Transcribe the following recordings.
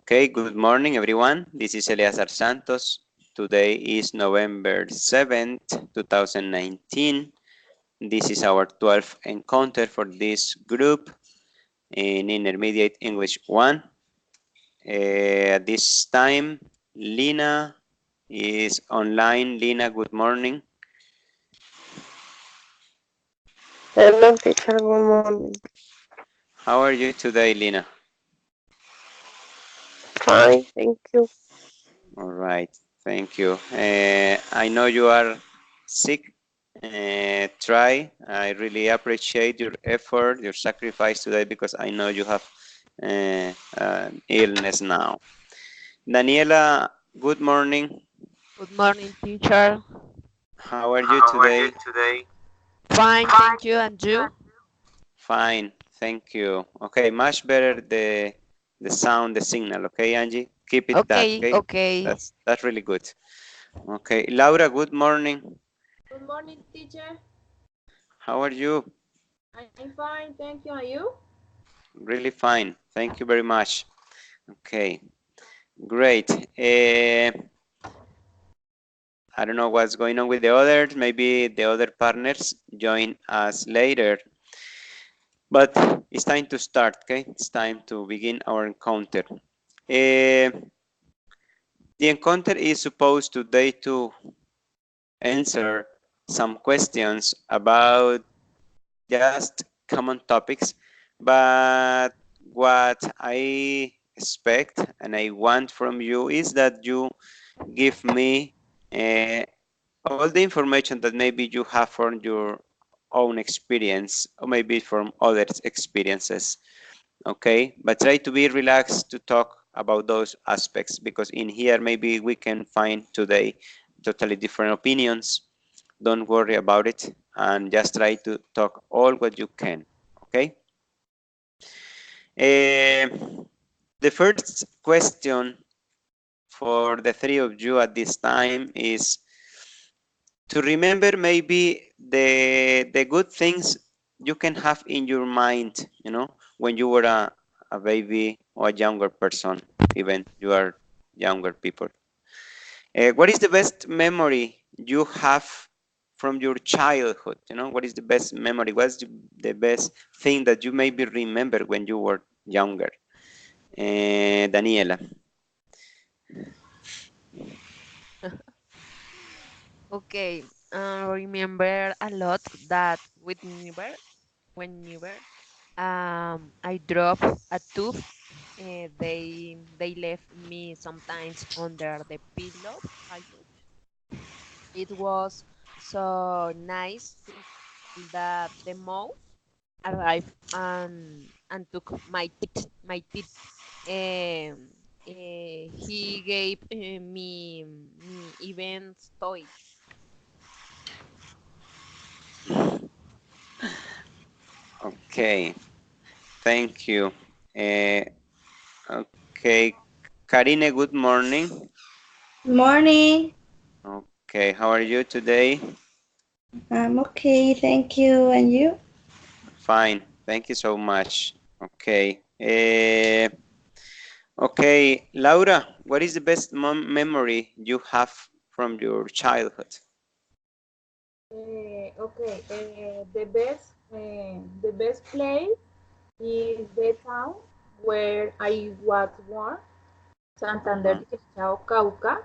Okay, good morning everyone. This is Eleazar Santos. Today is November 7th, 2019. This is our 12th encounter for this group in Intermediate English 1. At this time, Lina is online. Lina, good morning. Hello, teacher. Good morning. How are you today, Lina? Fine, thank you. All right, thank you. I know you are sick. Try. I really appreciate your effort, your sacrifice today because I know you have illness now. Daniela, good morning. Good morning, teacher. How are you How are you today? today? Fine, thank you. And you? Fine, thank you. Okay, much better the sound, the signal. Okay, Angie, keep it that. Okay, Okay, okay. that's really good. Okay, Laura, good morning. Good morning, teacher. How are you? I'm fine, thank you. And you? Really fine. Thank you very much. Okay, great. I don't know what's going on with the others. Maybe the other partners join us later. But it's time to start, okay? It's time to begin our encounter. The encounter is supposed today to answer some questions about just common topics, but what I expect and I want from you is that you give me uh, all the information that maybe you have from your own experience or maybe from others' experiences. Okay, but try to be relaxed to talk about those aspects because in here maybe we can find today totally different opinions. Don't worry about it and just try to talk all what you can. Okay. The first question for the three of you at this time is to remember maybe the good things you can have in your mind, you know, when you were a baby or a younger person, even you are younger people. What is the best memory you have from your childhood? You know, what is the best memory? What's the best thing that you maybe remember when you were younger? Daniela. Okay. Remember a lot that whenever I drop a tooth, they left me sometimes under the pillow. I touch. It was so nice to feel that the mouse arrived and took my teeth. Um, he gave me even toys. Okay, thank you. Uh, okay, Karine, good morning. Morning. Okay, how are you today? I'm okay, thank you. And you? Fine, thank you so much. Okay. Okay, Laura, what is the best memory you have from your childhood? Okay. The best place is the town where I was born, Santander Uh-huh. de Chao, Cauca.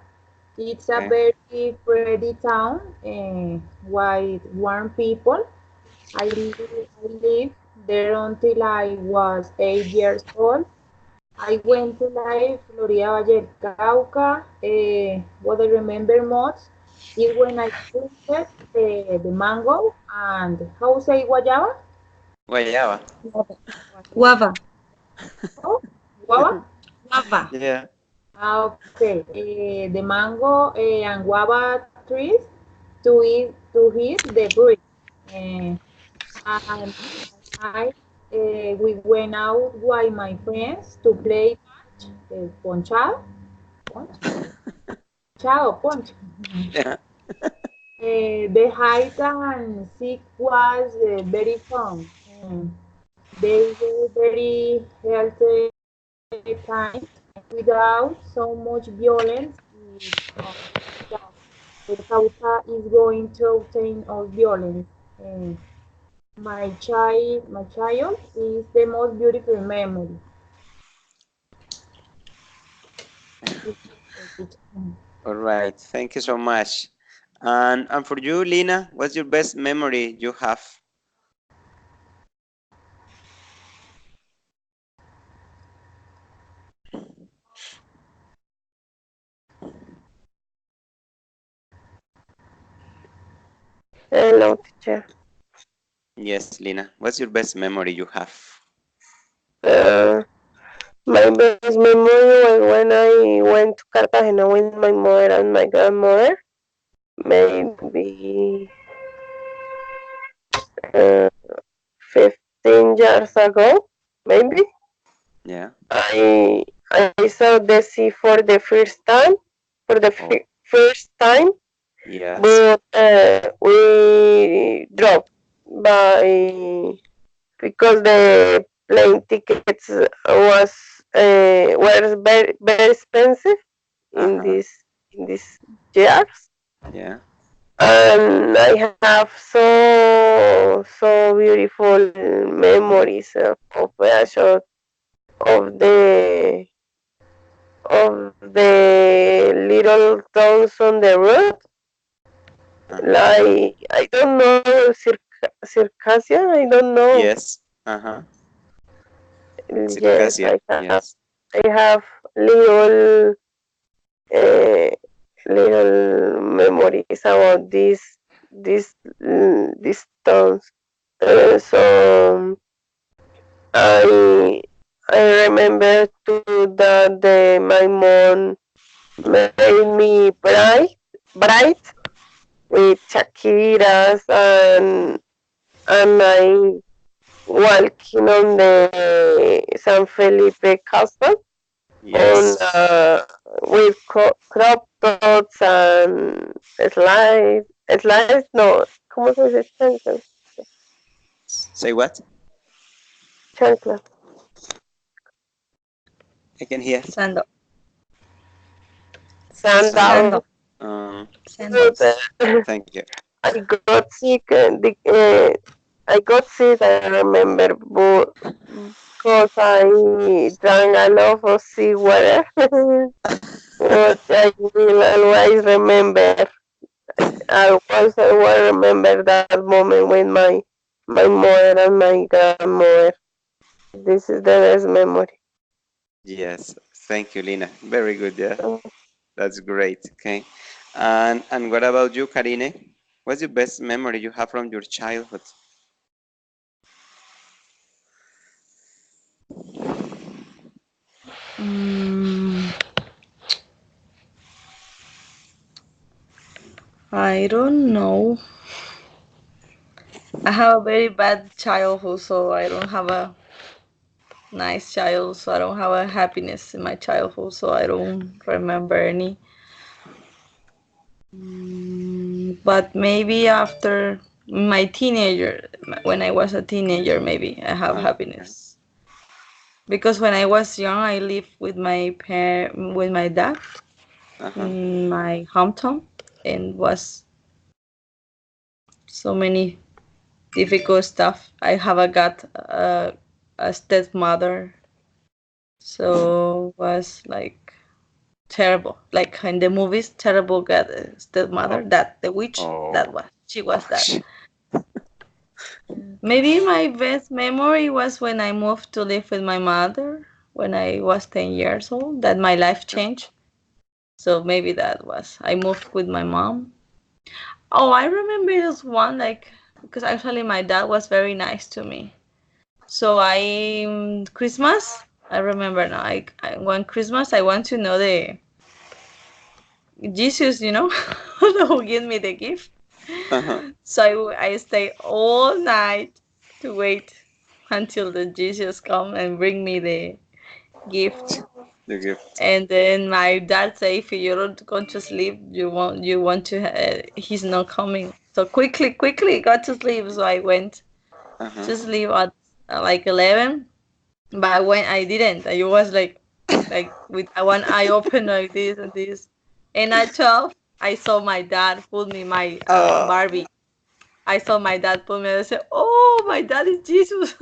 It's a Okay. very pretty town with warm people. I lived there until I was 8 years old. I went to live Florida Valle del Cauca. What I remember most is when I tasted the mango and how say guayaba? Guayaba. Guava. Oh, guava? Guava. Yeah. Ah, okay. The mango and guava trees to eat the fruit. Uh, and we went out with my friends to play ponchado. Ponch? Chao, ponch. Yeah. The hide and seek was very fun. They were very healthy times. without so much violence. Yeah, the Cauca is going to obtain all violence. And my child is the most beautiful memory. All right. Thank you so much. And for you, Lina, what's your best memory you have? Hello, teacher. Yes, Lina. What's your best memory you have? My best memory was when I went to Cartagena with my mother and my grandmother. Maybe uh, 15 years ago, maybe. Yeah. I saw the sea for the first time, for the Oh, first time, yes. but we dropped by because the plane tickets were very expensive in Uh-huh. this years, Yeah. and I have so beautiful memories of a shot of the little towns on the road. Uh-huh. Like I don't know Circassia. I don't know. Yes. Uh-huh. Yes, Circassia. Yes. I have little uh, little memories about these towns. So I I remember too that my mom made me bright with Shakiras and I walking on the San Felipe Castle on Yes. with crop tops and slides no, ¿cómo se dice? Say what? Chancla. I can hear. Sando. Sandal. Sandals. Sando. But, Sandals. Thank you. I got sick. I got sick. I remember, but because I drank a lot of seawater. But I will always remember. I will remember that moment with my mother and my grandmother. This is the best memory. Yes. Thank you, Lina. Very good. Yeah. Uh, That's great. Okay. And what about you, Karine? What's your best memory you have from your childhood? Mm, I don't know. I have a very bad childhood, so I don't have a nice child, so I don't have a happiness in my childhood, so I don't remember any. But maybe after my teenager, when I was a teenager, maybe I have Okay. happiness. Because when I was young, I lived with with my dad Uh-huh. in my hometown, and was so many difficult stuff. I have got a stepmother, so was like terrible. Like in the movies, terrible got a Oh. stepmother. That the witch, that Oh. was she was Oh. that. Maybe my best memory was when I moved to live with my mother when I was 10 years old. That my life changed. So maybe that was I moved with my mom. Oh, I remember this one like because actually my dad was very nice to me. So Christmas, I remember now. One Christmas I want to know the Jesus, who gave me the gift. Uh-huh. So I stay all night to wait until the Jesus come and bring me the gift. The gift. And then my dad say, if you're not going to sleep, you want to. He's not coming. So quickly, got to sleep. So I went Uh-huh. to sleep at like 11. But when I didn't, I was like like with one eye open like this and this. And at 12, I saw my dad put me my Oh, Barbie. I saw my dad put me. And I said, "Oh, my dad is Jesus."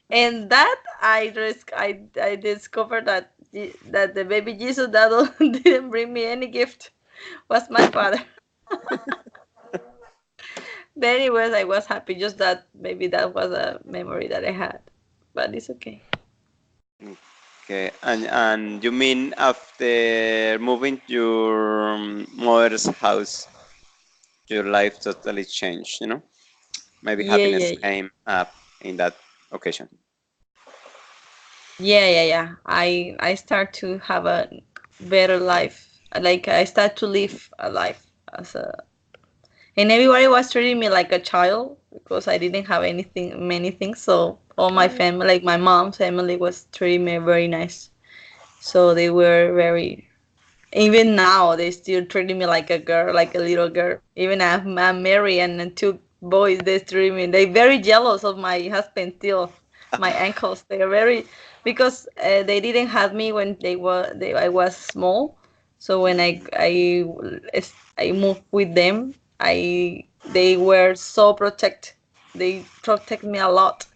And that I discovered that that the baby Jesus that didn't bring me any gift was my father. But anyways, I was happy. Just that maybe that was a memory that I had, but it's okay. okay. And you mean after moving to your mother's house, your life totally changed, you know? Maybe Yeah, happiness yeah, came up in that occasion. yeah. I start to have a better life. Like I start to live a life as a, and everybody was treating me like a child because I didn't have anything, many things. So all my family, like my mom's family, was treating me very nice. So they were very. Even now, they still treating me like a girl, like a little girl. Even I'm married and then two boys, they treat me. They very jealous of my husband still. My uncles, they are very because they didn't have me when I was small. So when I moved with them, I they were so protect. They protect me a lot.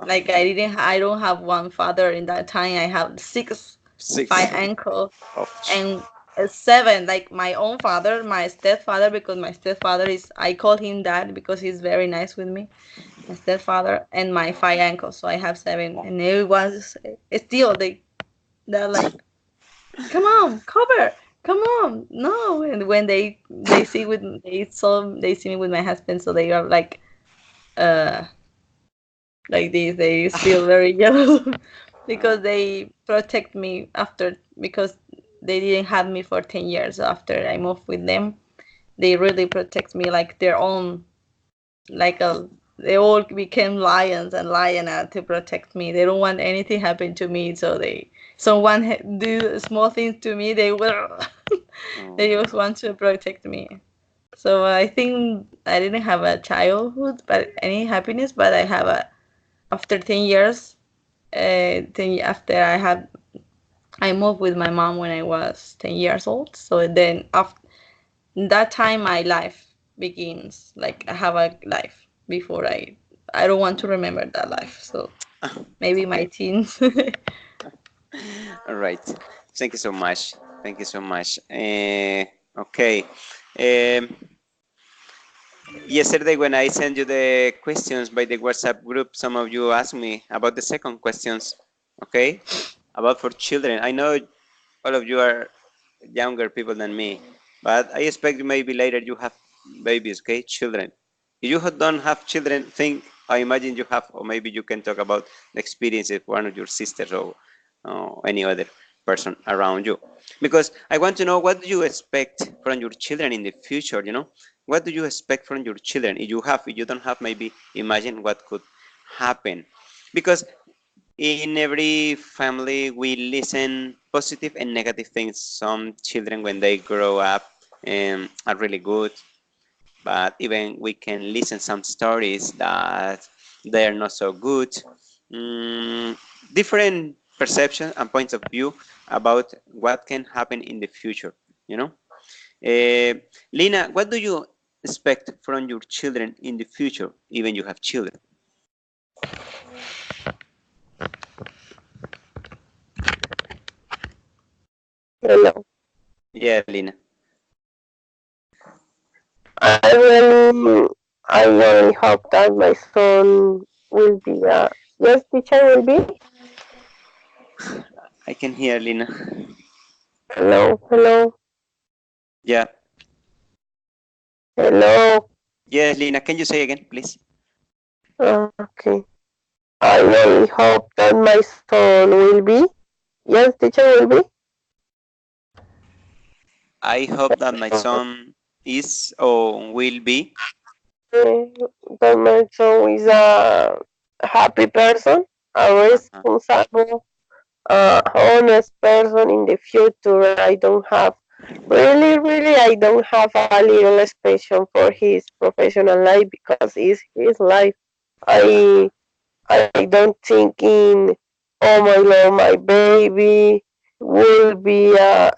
Like I don't have one father in that time. I have six, Six. five uncles Ouch. and seven, like my own father, my stepfather, because my stepfather is, I call him dad because he's very nice with me, my stepfather, and my five uncles. So I have seven, and everyone's still they're like, come on, cover, come on, no. And when they see me with my husband, so they are uh like this, they feel very jealous because they protect me after, because they didn't have me for 10 years after I moved with them. They really protect me like their own, like a, they all became lions and lioness to protect me. They don't want anything happen to me, so they, someone do small things to me, they will they Oh, just want to protect me. So I think I didn't have a childhood but any happiness, but I have a, after 10 years, 10 after I moved with my mom when I was 10 years old. So then after that time, my life begins. Like I have a life before I don't want to remember that life. So maybe my okay. teens. All right. Thank you so much. Thank you so much. Okay. Um, Yesterday, when I sent you the questions by the WhatsApp group, some of you asked me about the second questions. Okay, about for children. I know all of you are younger people than me, but I expect maybe later you have babies. Okay, children. If you don't have children, think. I imagine you have, or maybe you can talk about the experience of one of your sisters or any other person around you. Because I want to know what do you expect from your children in the future. You know, what do you expect from your children? If you have, if you don't have, maybe imagine what could happen. Because in every family, we listen positive and negative things. Some children, when they grow up, are really good, but even we can listen some stories that they are not so good. Mm, Different perceptions and points of view about what can happen in the future. You know, Lina, what do you expect from your children in the future, even you have children? Hello. Yeah, Lina. I really hope that my son will be a, yes, teacher will be. I can hear Lina. Hello, hello, Yeah. hello. Yes, Lina. Can you say again, please? Okay. I really hope that my son will be, yes, teacher will be. I hope that my son is or will be. Uh, that my son is a happy person, a Uh-huh. responsible, honest person in the future. I don't have really, I don't have a little expectation for his professional life because it's his life. I I don't think in Oh my Lord, my baby will be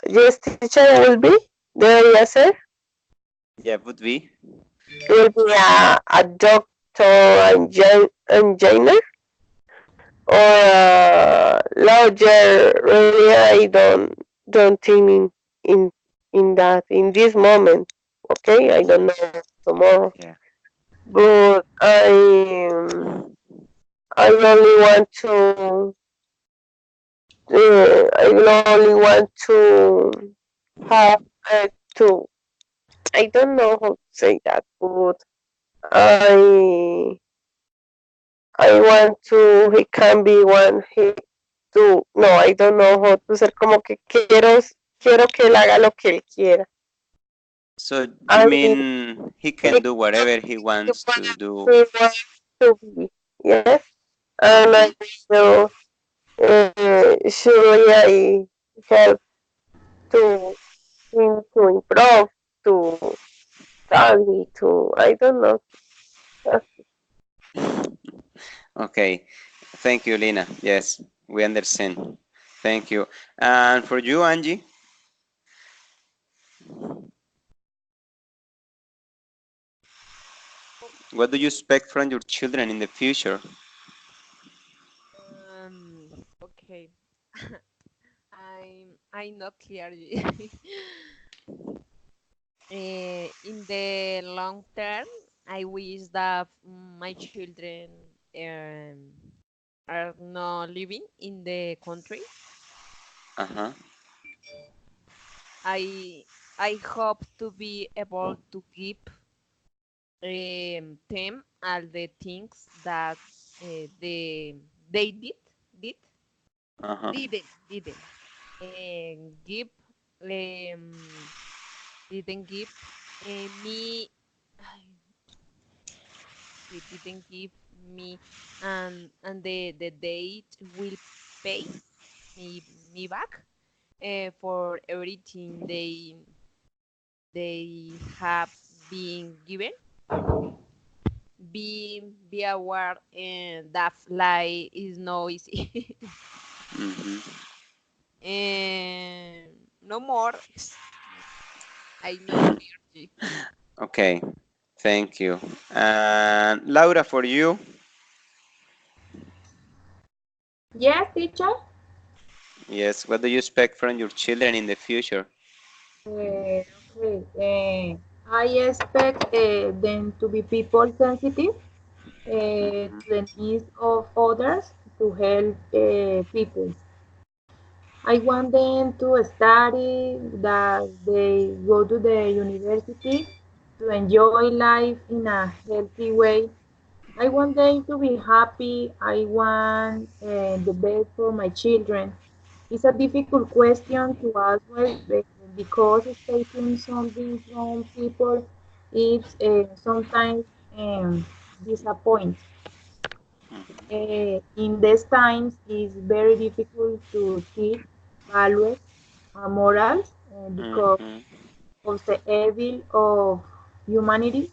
yes, teacher will be the answer. Yeah, would be. Will be a doctor engineer or a lawyer. Really, I don't think in that in this moment. Okay, I don't know tomorrow, Yeah. but I only want I will only want to have to. I don't know how to say that, but I I want to. He can be one. He to. No, I don't know how to ser como que quiero que él haga lo que él quiera. So you I mean, mean he can do whatever he wants to do? he wants to be. Yes, and I Uh-huh. will surely I help to him to improve, to study, to I don't know. Okay. Thank you, Lina. Yes, we understand. Thank you. And for you, Angie, what do you expect from your children in the future? Okay. I'm not clear. In the long term, I wish that my children um, are not living in the country. Uh-huh. I I hope to be able to give them all the things that they did Uh-huh. didn't give didn't give me they didn't give me and the date will pay me back for everything they have been given. Be aware and that fly is no easy. Mm-hmm. And no more. I know clearly. Okay. Thank you. And Laura, for you, Yes, teacher. yes, what do you expect from your children in the future? Okay. I expect them to be people sensitive to the needs of others to help people. I want them to study, that they go to the university to enjoy life in a healthy way. I want them to be happy. I want the best for my children. It's a difficult question to answer because expecting something from people is sometimes disappoint. In these times, it's very difficult to teach values and morals because Mm-hmm. of the evil of humanity.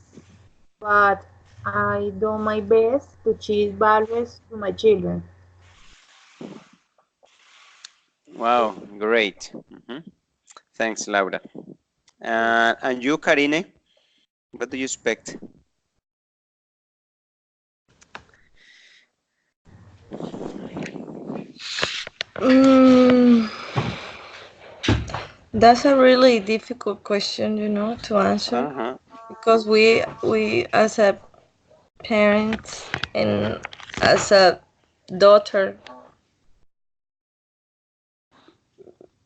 But I do my best to teach values to my children. Wow, great. Hmm. Thanks, Laura. And you, Karine, what do you expect? Mm, that's a really difficult question, to answer Uh-huh. because we as a parent and as a daughter,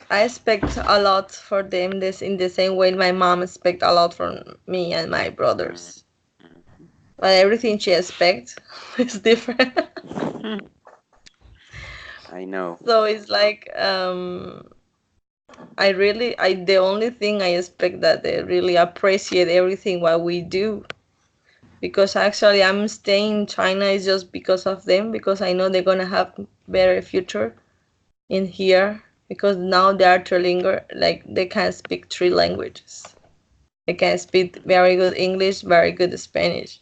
I expect a lot for them. This in the same way my mom expect a lot from me and my brothers. But everything she expects is different. Mhm. I know. So it's like I the only thing I expect that they really appreciate everything what we do, because actually I'm staying in China is just because of them, because I know they're gonna have better future in here, because now they are trilingual, like they can speak three languages. They can speak very good English, very good Spanish.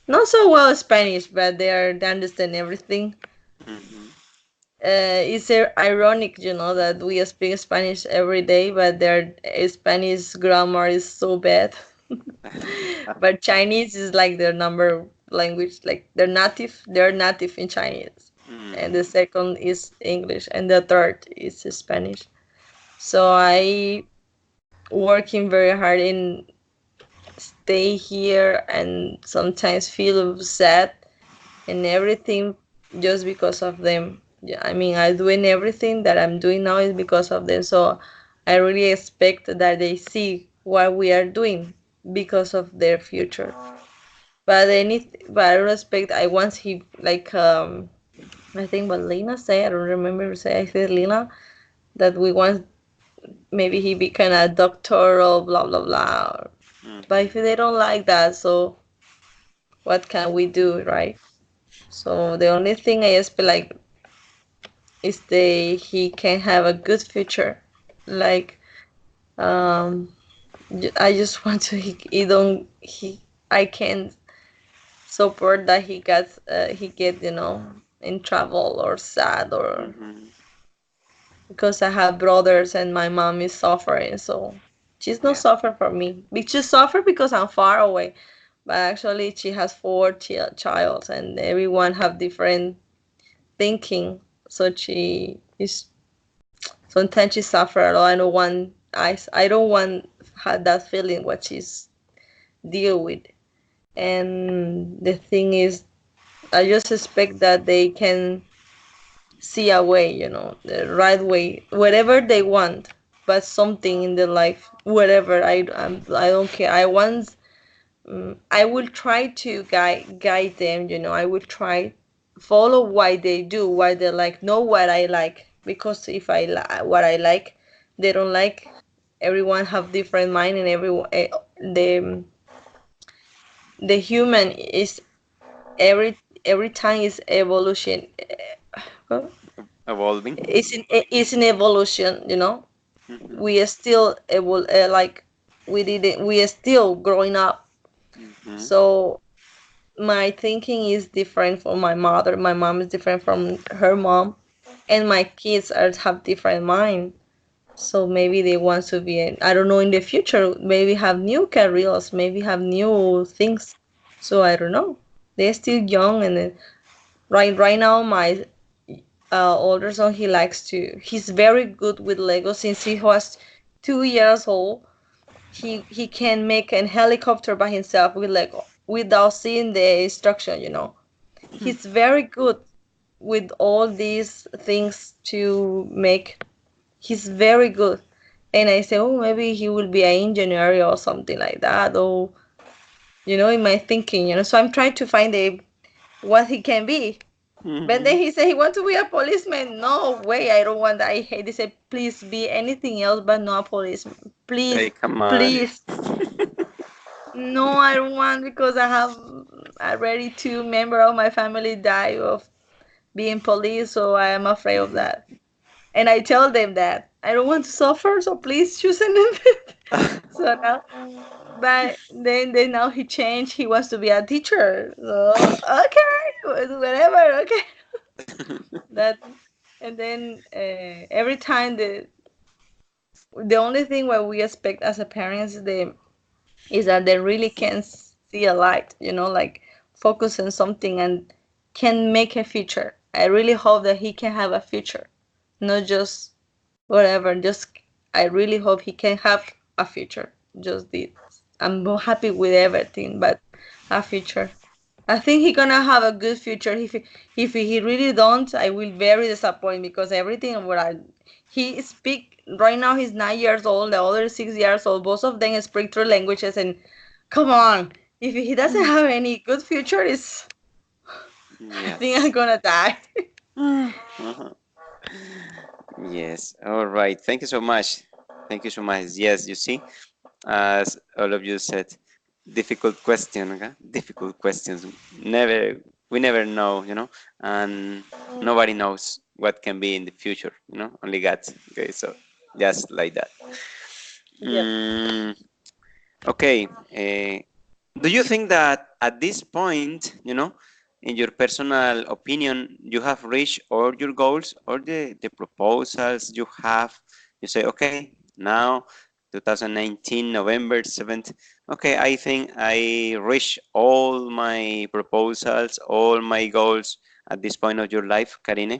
Not so well Spanish, but they understand everything. Hmm. it's ironic, that we speak Spanish every day, but their Spanish grammar is so bad. But Chinese is like their number language, like they're native in Chinese. And the second is English, and the third is Spanish. So I working very hard in stay here and sometimes feel sad and everything just because of them. Yeah, I mean, I'm doing everything that I'm doing now is because of them. So I really expect that they see what we are doing because of their future. But I respect. I once he like I think what Lena say. I don't remember say. I said Lena that we want maybe he become a doctor or blah blah blah. But if they don't like that, so what can we do, right? So the only thing I expect like is he can have a good future. Like um, I just want to he don't he I can support that he get in trouble or sad or because I have brothers and my mom is suffering, so she's not Yeah. suffer for me. She suffer because I'm far away, but actually she has four child and everyone have different thinking, so she is sometimes she suffer a lot. I don't want have that feeling what she's deal with. And the thing is, I just expect that they can see a way, the right way, whatever they want, but something in their life, whatever. I don't care. I will try to guide them. I will try follow why they do, why they like, know what I like, because if what I like, they don't like. Everyone have different mind, and the human is every time is evolution. Well, Evolving. it's in evolution. We are still like we are still growing up. So my thinking is different from my mother. My mom is different from her mom, and my kids have different mind. So maybe they want to be, I don't know, in the future, maybe have new careers, maybe have new things. So I don't know. They're still young, and right now my older son, he's very good with Lego since he was 2 years old. He can make an helicopter by himself with Lego without seeing the instruction. He's very good with all these things to make. He's very good. And I say, oh, maybe he will be an engineer or something like that, or in my thinking. So I'm trying to find what he can be. But then he said he wants to be a policeman. No way, I don't want that. I hate. He said, please be anything else but not a policeman. Please, Hey, come on. please. No, I don't want, because I have already 2 members of my family die of being police, so I am afraid of that. And I tell them that I don't want to suffer, so please choose an infant. So now, but then now he changed. He wants to be a teacher. So okay, whatever. Okay, that. And then every time the only thing what we expect as a parents is that they really can see a light, like focus on something and can make a future. I really hope that he can have a future, not just whatever. Just I really hope he can have a future. Just this. I'm happy with everything, but a future. I think he gonna have a good future. If he really don't, I will very disappointed, because everything he speak right now, he's 9 years old. The other 6 years old. Both of them speak 3 languages, and come on, if he doesn't have any good future, I think I'm gonna die. Yes. All right. Thank you so much. Thank you so much. Yes, you see, as all of you said, difficult question, okay? Difficult questions. We never know, and nobody knows what can be in the future, only God. Okay, so just like that. Yep. Okay. Do you think that at this point, in your personal opinion, you have reached all your goals or the proposals you have? You say, okay, now 2019, November 7th, okay, I think I reached all my proposals, all my goals at this point of your life, Karine?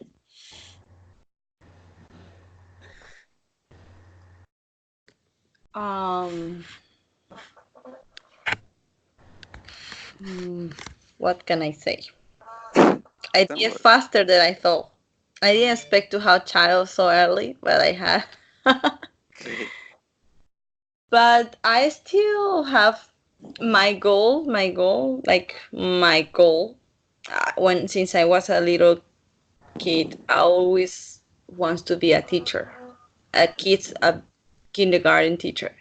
What can I say? I did faster than I thought. I didn't expect to have child so early, but I had. Okay. But I still have my goal. When since I was a little kid, I always wants to be a teacher, a kindergarten teacher,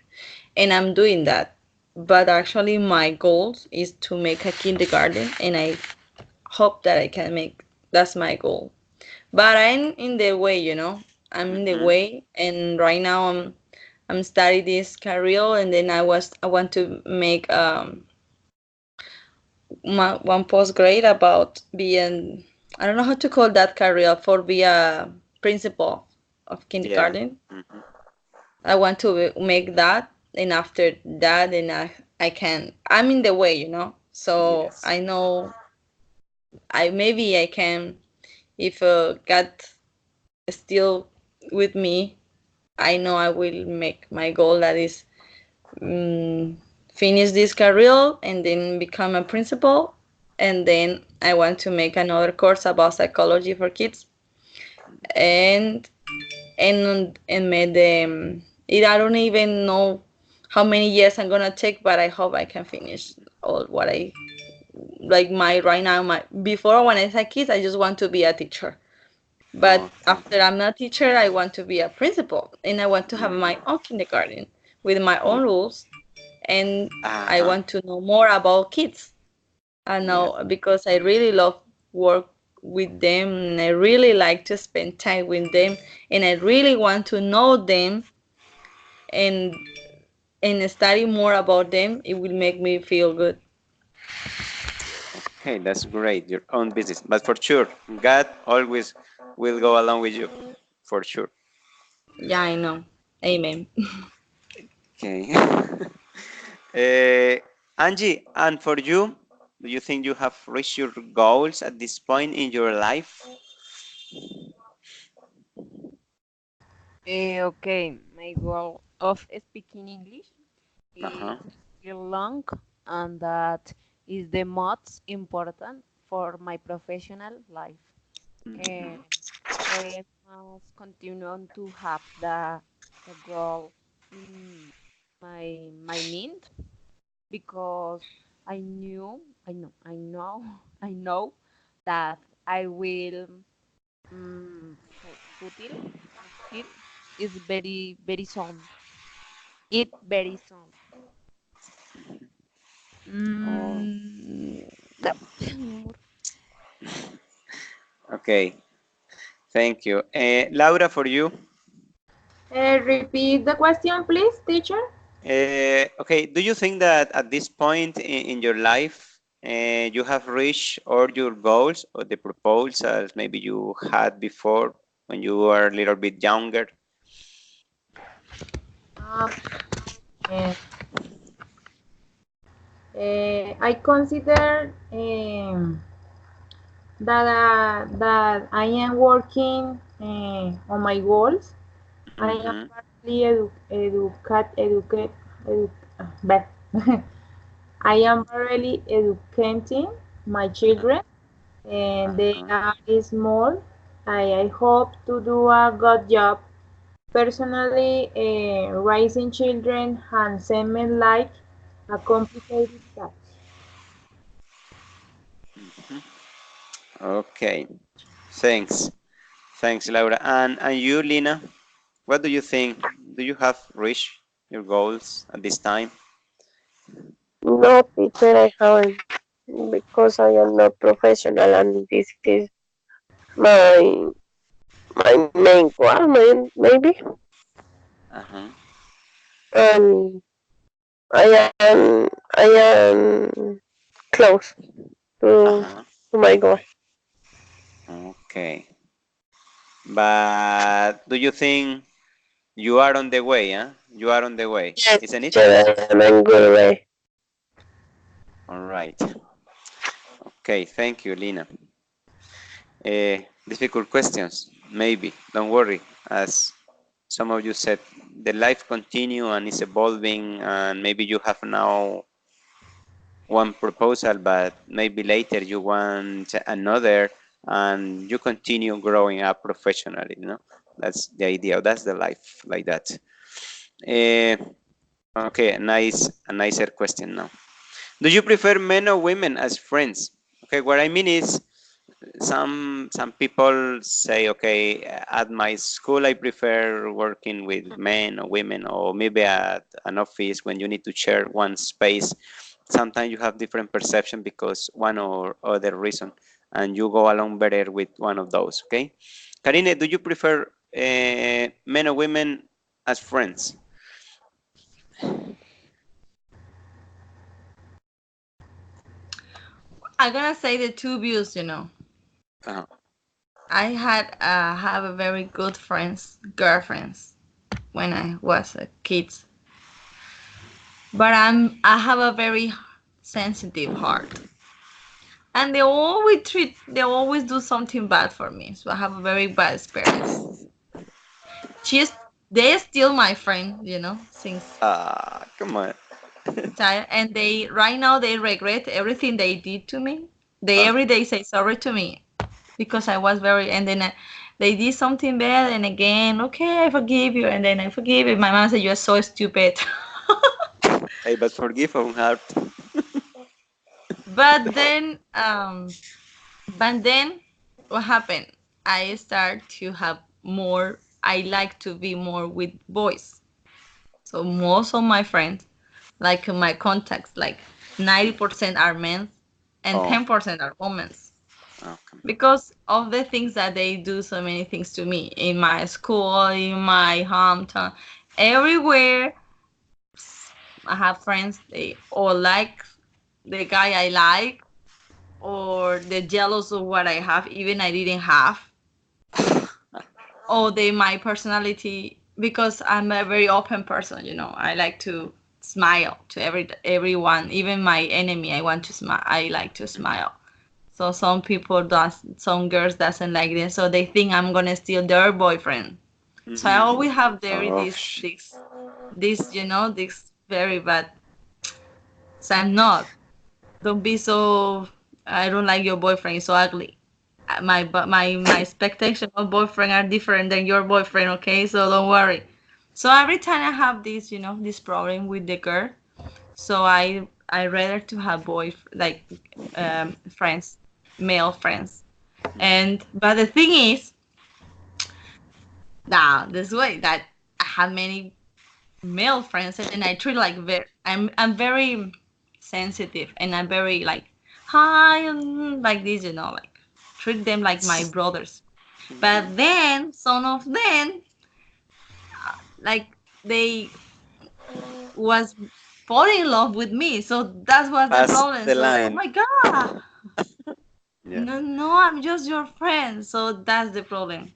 and I'm doing that. But actually, my goal is to make a kindergarten, and I hope that I can make. That's my goal. But I'm in the way, I'm in the Mhm. way, and right now I'm studying this career, and then I want to make one postgrad about being, I don't know how to call that career, for be a principal of Yeah. kindergarten. Mhm. I want to make that, and after that, then I'm in the way, so Yes. I know I can, if God still with me, I know I will make my goal, that is, um, finish this career and then become a principal. And then I want to make another course about psychology for kids, and made them. I don't even know how many years I'm gonna take, but I hope I can finish all what I like. My right now, my before, when I was a kid, I just want to be a teacher. But Okay. after I'm not a teacher, I want to be a principal, and I want to have Yeah. my own kindergarten with my Yeah. own rules, and I Uh-huh. want to know more about kids. I Yeah. know, because I really love work with them, and I really like to spend time with them, and I really want to know them, and study more about them. It will make me feel good. Okay, that's great. Your own business. But for sure, God always will go along with you. For sure. Yeah, I know. Amen. Okay. Angie, and for you, do you think you have reached your goals at this point in your life? Okay, my goal of speaking English Uh-huh. is still long, and that is the most important for my professional life. Mhm. And I must continue on to have the goal in my mind, because I know that I will fulfill it is very soon. It very soon. Oh, No, mi amor. okay. Thank you. Laura, for you. Repeat the question, please, teacher. Okay, do you think that at this point in your life, you have reached all your goals or the proposals maybe you had before when you were a little bit younger? Um, eh, I consider that I am working on my goals. I am Mm-hmm. partly but I am barely educating my children, and they Uh-huh. are small. I hope to do a good job. Personally, raising children and seem like a complicated task. Mhm. Okay, thanks. Thanks, Laura. And you, Lina, what do you think? Do you have reached your goals at this time? No, teacher, I haven't because I am not professional and this is my my main requirement, maybe. Uh-huh. And I am close to Uh-huh. Oh my God. Okay. But do you think you are on the way, huh? You are on the way, Yes, isn't it? teacher, I'm in good way. All right. Okay, thank you, Lina. Difficult questions, maybe. Don't worry. As some of you said, the life continue and is evolving, and maybe you have now one proposal, but maybe later you want another, and you continue growing up professionally. You know, that's the idea. That's the life like that. Okay, a nicer question now. Do you prefer men or women as friends? Okay, what I mean is some people say, okay, at my school I prefer working with men or women, or maybe at an office when you need to share one space. Sometimes you have different perception because one or other reason, and you go along better with one of those. Okay, Karine, do you prefer men or women as friends? I'm gonna say the two views, Uh-huh. I had have a very good friends, girlfriends, when I was a kid. But I have a very sensitive heart, and they always do something bad for me. So I have a very bad experience. She's They're still my friend, since Come on. time, and they right now they regret everything they did to me. They Uh, every day say sorry to me because I was very, and then they did something bad, and again, okay, I forgive you, and then I forgive you. My mom said, "You're so stupid." hey, but forgive on heart. But then, what happened? I start to have more. I like to be more with boys. So most of my friends, like my contacts, like 90% are men, and Oh, 10% are women. okay. Because of the things that they do, so many things to me in my school, in my hometown, everywhere. I have friends, they all like the guy I like, or they're jealous of what I have, even I didn't have, or they my personality, because I'm a very open person. I like to smile to everyone, even my enemy. I want to smile. I like to smile. So some girls doesn't like this, so they think I'm gonna steal their boyfriend. So I Mm-hmm. always have there Oh, this very bad. So I'm not. Don't be so. I don't like your boyfriend. He's so ugly. My expectation of boyfriend are different than your boyfriend. Okay, so don't worry. So every time I have this problem with the girl, so I rather to have friends, male friends. And but the thing is, now this way that I have many male friends, and I treat like I'm very sensitive, and I'm very like hi, like this, like treat them like my brothers. But then some of them, like they was fall in love with me, so that was the pass problem. the So oh line. my god, Yeah. no, I'm just your friend. So that's the problem.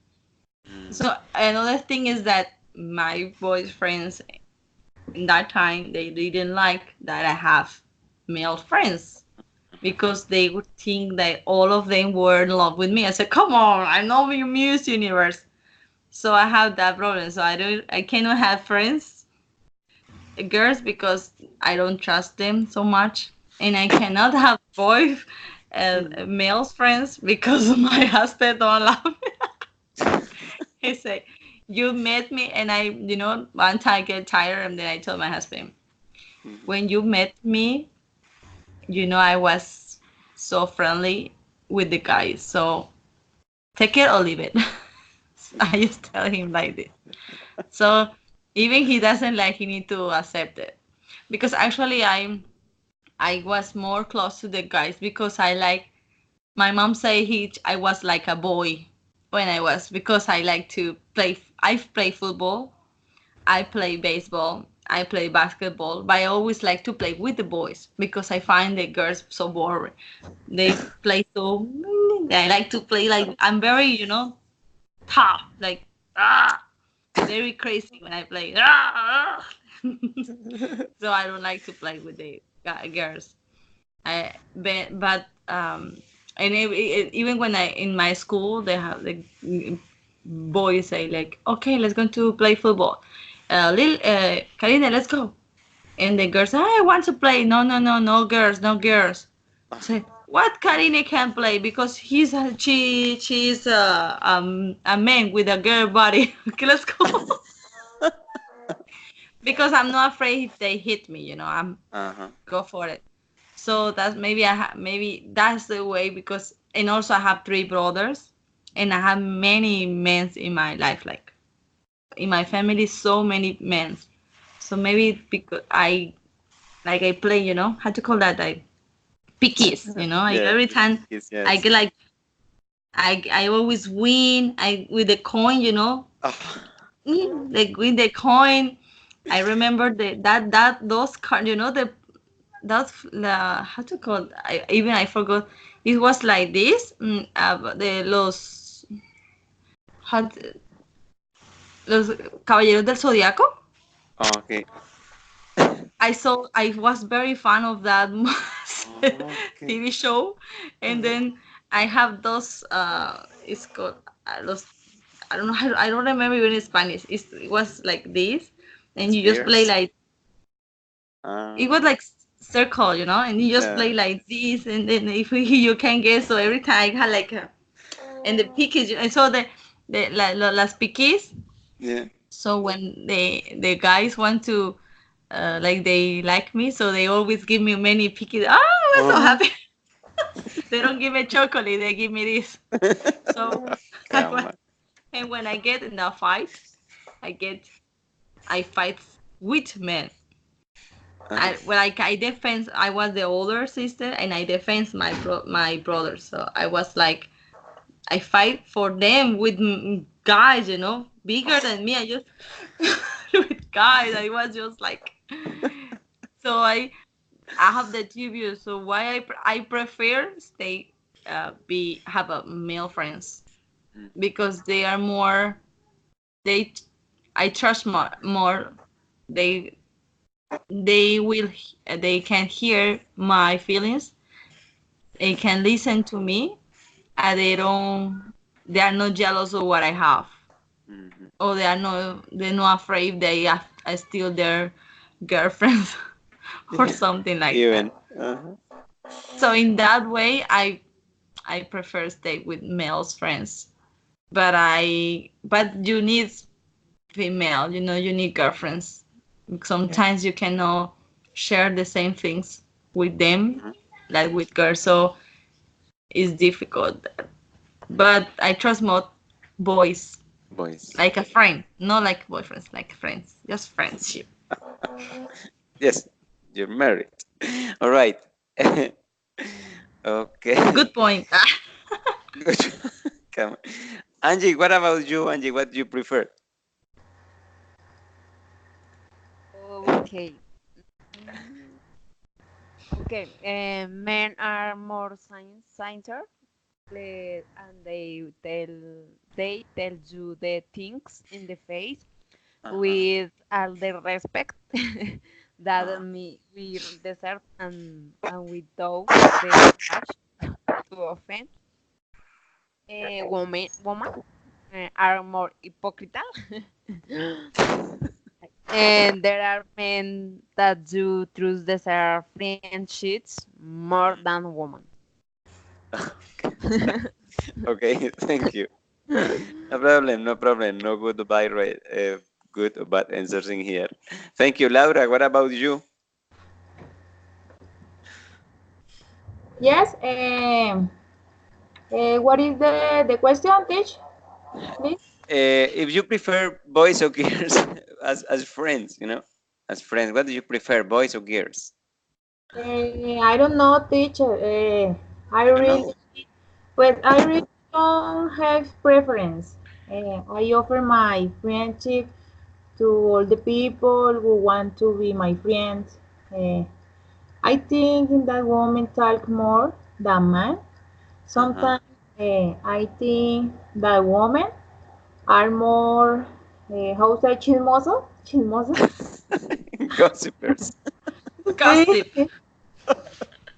Mm. So another thing is that my boyfriends in that time they didn't like that I have male friends because they would think that all of them were in love with me. I said, "Come on, I'm not your Miss Universe." So I have that problem. So I cannot have friends, girls, because I don't trust them so much, and I cannot have male friends because my husband don't love me. He say, "You met me," and one time I get tired, and then I told my husband, Mhm. "When you met me, I was so friendly with the guys. So take it or leave it." I just tell him like this. So even he doesn't like, he need to accept it. Because actually I was more close to the guys because my mom say I was like a boy when I was, because I like to play. I play football, I play baseball, I play basketball, but I always like to play with the boys because I find the girls so boring. They play so. I like to play like I'm very, tough, like very crazy when I play. So I don't like to play with the girls. And even when I in my school, they have the boys say like, okay, let's go to play football. Karina, let's go. And the girls, I want to play. No, no, no, no girls, no girls. I say, what Karine can play because she's a man with a girl body. Okay, let's go. Because I'm not afraid if they hit me. I'm go for it. So that's maybe that's the way because and also I have 3 brothers and I have many men in my life, like in my family, so many men. So maybe because I play, how to call that, like pickies, every time yes. I get like I always win. With the coin, like with the coin. I remember those cards, the how to call it? I forgot. It was like this. De los Caballeros del Zodiaco. Okay. I was very fan of that TV show, and then I have those. It's called los. I don't know. I don't remember even in Spanish. It was like this, and you just play like. It was like circle, and you just play like this, and then if you can guess, so every time I had like and the pickies, and so las piquis. Yeah. So when the guys want to, like they like me, so they always give me many pickies. I was so happy. They don't give me chocolate, they give me this. So and when I get in a fight, I fight with men. I defend. I was the older sister, and I defend my brother. So I was like, I fight for them with guys, bigger than me. I just with guys. I was just like, so I have the TV. So why I prefer have a male friends because they are more. I trust more. They can hear my feelings. They can listen to me, and they are not jealous of what I have, or they're not afraid I steal their girlfriends or something like that. So in that way, I prefer stay with males friends, but you need female, you need girlfriends. Sometimes you cannot share the same things with them like with girls, so it's difficult. But I trust more boys like a friend, not like boyfriends, like friends, just friendship. Yes, you're married. All right. Okay. Good point. Good. Come on. Angie, what about you, Angie? What do you prefer? Okay. Okay. Men are more scientists, and they tell you the things in the face with all the respect that we deserve, and without the urge to offend. Women are more hypocritical. And there are men that do truth deserve friendships more than women. Okay, thank you. No problem, no problem. No good or bad, good or bad answers in here. Thank you, Laura. What about you? Yes. What is the question, Teach? Please. If you prefer boys or girls as friends, as friends, what do you prefer, boys or girls? I don't know, teacher. I really, but I really don't have preference. I offer my friendship to all the people who want to be my friends. I think in that woman talk more than man. Sometimes I think that women are more, how say, chismoso? Chismoso? Gossipers. Gossip.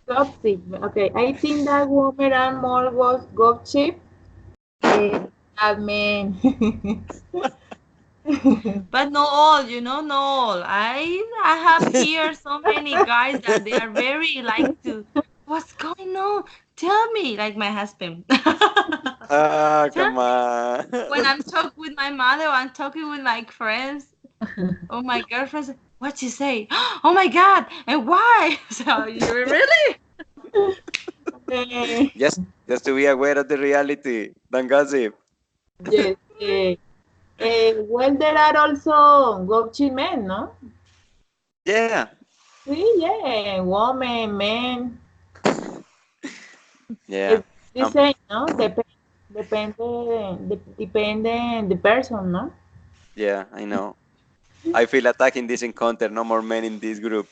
Gossip. Okay, I think that women are more gossip than men. But no all, no all. I have here so many guys that they are very like to, what's going on? Tell me, like my husband. Ah, Tell come on. when I'm talking with my mother, or I'm talking with my friends or my girlfriends, what you say? Oh my God! And why? So you really? Eh, Just to be aware of the reality. Don't gossip. yes. Well, there are also gossip men, no? Yeah. Sí, yeah, woman, men. Yeah. It's the same, no? Depende the person, no? Yeah, I know. I feel attacked in this encounter. No more men in this group.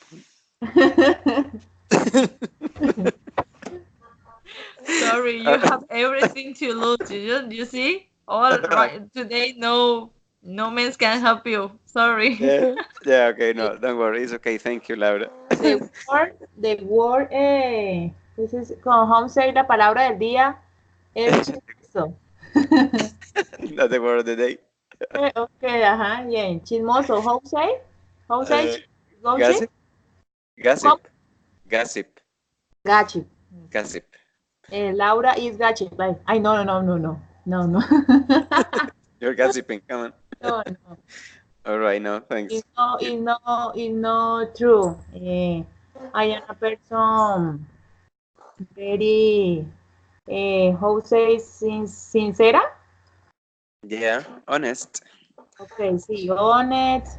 Sorry, you have everything to lose. You see? All right today, no men can help you. Sorry. Yeah. Yeah, okay, no, don't worry. It's okay. Thank you, Laura. The word, this is, ¿cómo say la palabra del día? Es chismoso. That's the word of the day. Okay, ajá, bien. Chismoso, how say? How say? Uh, Gossip? gossip? Gossip. Gossip. Gotcha. Gossip. Laura is gotcha. Like, I no, no, no, no, no, no, You're gossiping. Come on. no, no. All right, no, thanks. It's not true. I am a person very, how say, sincera. Yeah, honest. Okay, sí, honest.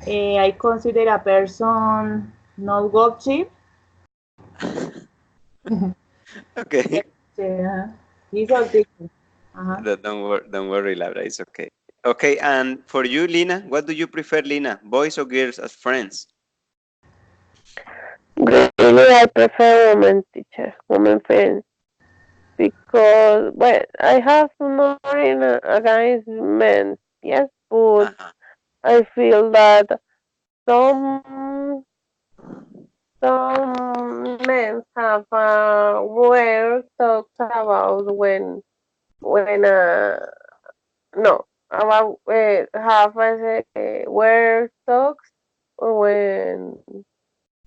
I consider a person not gossip. Okay. These are different. Don't worry, Laura. It's okay. Okay, and for you, Lina, what do you prefer, Lina? Boys or girls as friends? Really, I prefer women teacher, women friends, because well, I have more in against men, yes, but Uh-huh. I feel that some some men have weird talks about when no about have weird talks when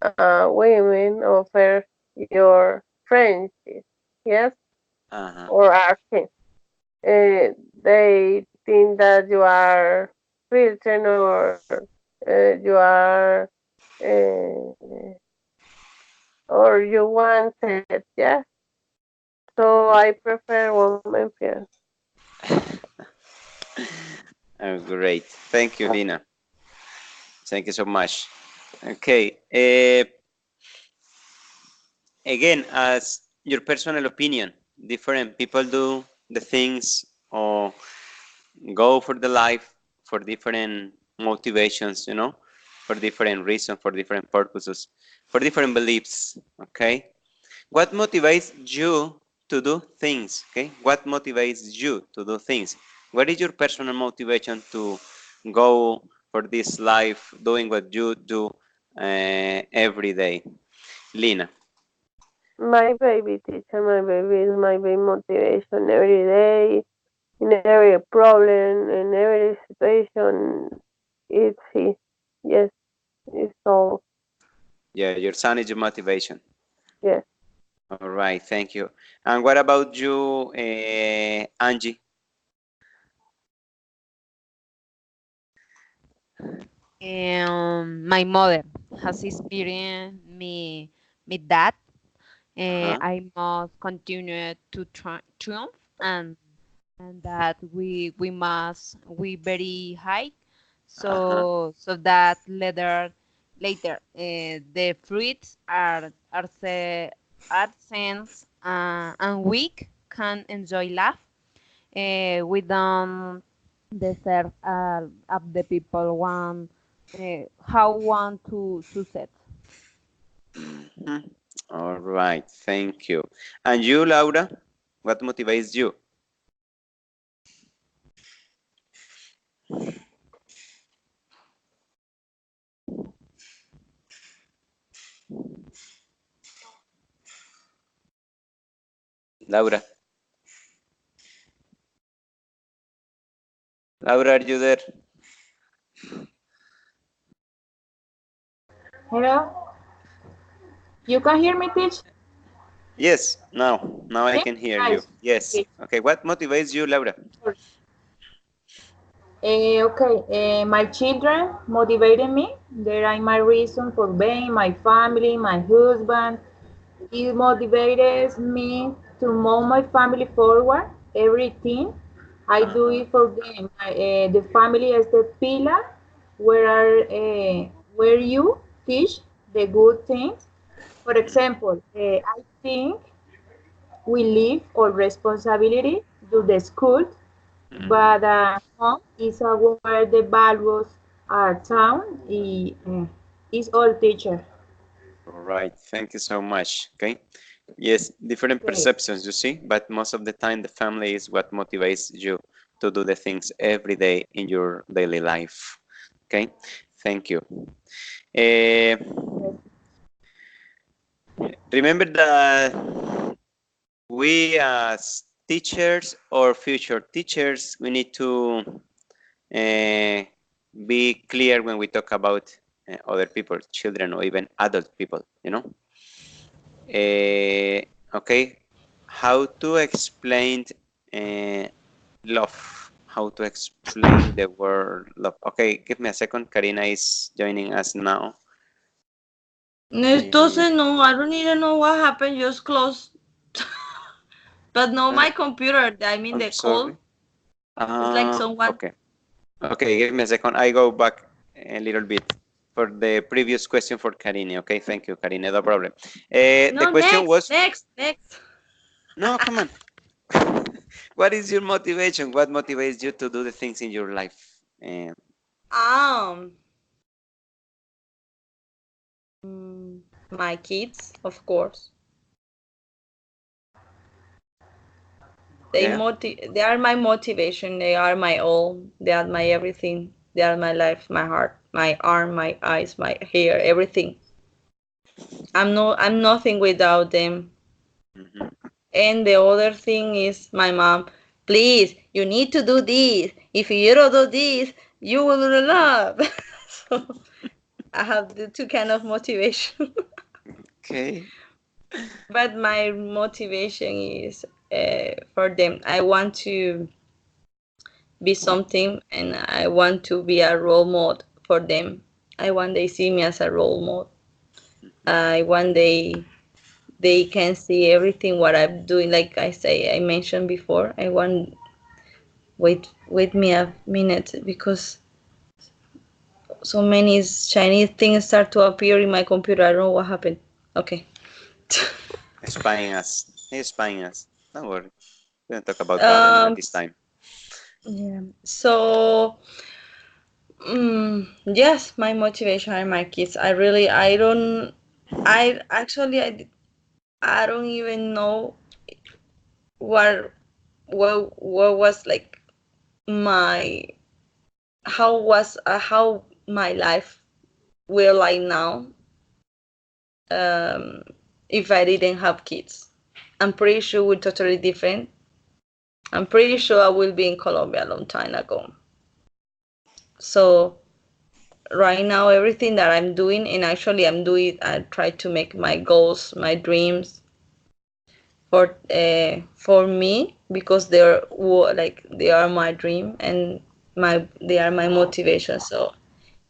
women offer your friendship, yes, Uh-huh. or asking. They think that you are Christian or you are or you want it, yeah. So I prefer women first. Oh, great. Thank you, Lina. Thank you so much. Okay. Again, as your personal opinion, different people do the things or go for the life for different motivations, for different reasons, for different purposes, for different beliefs. Okay. What motivates you to do things? Okay. What motivates you to do things? What is your personal motivation to go for this life, doing what you do every day? Lina. My baby teacher, my baby is my big motivation every day, in every problem, in every situation. It's he. Yes, it's all. Yeah, your son is your motivation. Yes. All right, thank you. And what about you, Angie? My mother has experienced me that Uh-huh. I must continue to triumph, and that we very high, Uh-huh. so that later the fruits are sense, and we can enjoy life. We don't. deserve of the people want how want to succeed. Mhm. All right, thank you. And you, Laura, what motivates you? Laura, Laura, are you there? Hello? You can hear me, Teach? Yes, now I Sí? can hear you. Nice. Yes. Okay. Okay, what motivates you, Laura? Okay, my children motivated me. They are my reason for being, my family, my husband. It motivates me to move my family forward. Everything I do Uh-huh. it for them. The family is the pillar where you teach the good things. For example, I think we leave all responsibility to the school, Mhm. but home is where the values are found. Is all teacher. All right, thank you so much. Okay. Yes, different Okay. perceptions, you see, but most of the time the family is what motivates you to do the things every day in your daily life. Okay, thank you. Eh, remember that we as teachers or future teachers, we need to uh, be clear when we talk about other people, children, or even adult people, you know. Okay, how to explain uh, love? How to explain the word love? Okay, give me a second. Karina is joining us now. It Uh, doesn't know. I don't even know what happened. Just close. But no, uh, my computer. I mean, I'm the call. sorry. It's like someone. Okay. Okay, give me a second. I go back a little bit for the previous question for Karine. Okay, thank you, Karine. No problem. The No, question next, was, next, next. no, come on. What is your motivation? What motivates you to do the things in your life? Um, my kids, of course. Yeah. They are my motivation. They are my all. They are my everything. They are my life, my heart, my arm, my eyes, my hair, everything. I'm nothing without them. Mhm. And the other thing is my mom, please, you need to do this. If you don't do this, you will love. So I have the two kind of motivation. Okay. But my motivation is for them. I want to be something and I want to be a role model for them. I want they see me as a role model. I want they can see everything what I'm doing. Like I mentioned before, I want wait me a minute because so many Chinese things start to appear in my computer. I don't know what happened. Okay. Spying us. He's spying us. Don't worry. We don't talk about government at um this time. yeah. So yes, my motivation are my kids. I actually I don't even know what what was like my how my life will like now um if I didn't have kids. I'm pretty sure we're totally different. I'm pretty sure I will be in Colombia a long time ago. So right now everything that I'm doing and actually I'm doing I try to make my goals, my dreams for me because like they are my dream and they are my motivation. So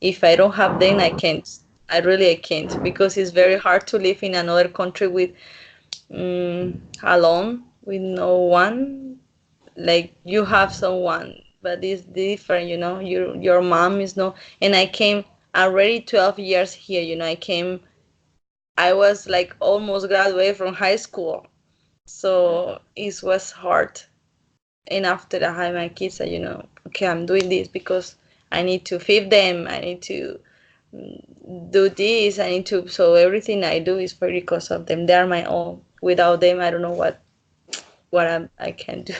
if I don't have them, I can't. I can't because it's very hard to live in another country with alone with no one. Like you have someone, but it's different. Your mom is no. And I came already 12 years here. I came. I was like almost graduated from high school, so it was hard. And after I have my kids, okay, I'm doing this because I need to feed them. I need to do this. I need to. So everything I do is for because of them. They are my own. Without them, I don't know what I can do.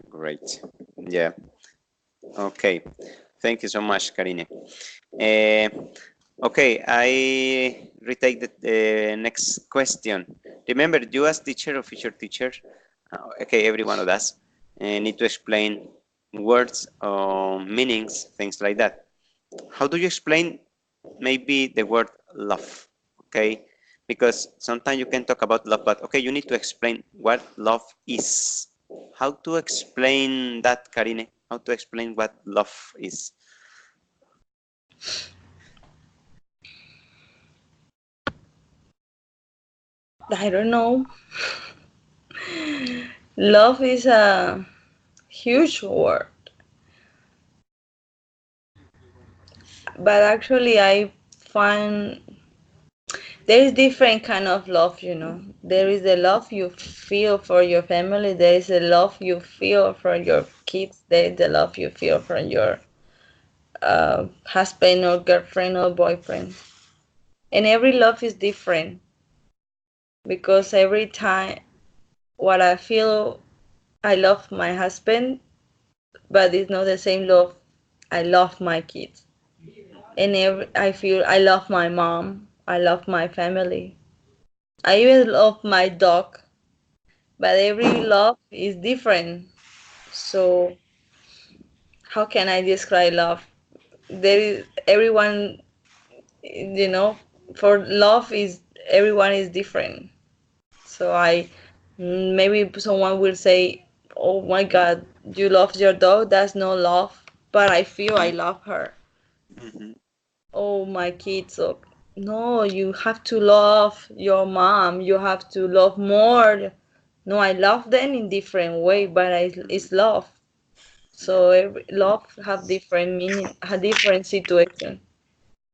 Great. Yeah. Okay. Thank you so much, Karine. Uh, okay, I retake the next question. Remember, you as teacher or future teacher, okay, every one of us need to explain words or meanings, things like that. How do you explain maybe the word love? Okay, because sometimes you can talk about love, but okay, you need to explain what love is. How to explain that, Karine? How to explain what love is? I don't know. Love is a huge word, but actually, I find there is different kind of love. There is the love you feel for your family. There is the love you feel for your kids. There is the love you feel for your husband or girlfriend or boyfriend. And every love is different because every time what I feel, I love my husband, but it's not the same love I love my kids. And I feel I love my mom. I love my family. I even love my dog, but every love is different. So how can I describe love? There is everyone, you know, for love is everyone is different. So maybe someone will say, "Oh my God, you love your dog? That's no love." But I feel I love her. Mhm. Oh, my kids. So, no, you have to love your mom. You have to love more. No, I love them in different way, but it's love. Yeah. So every love have different meaning, have different situation,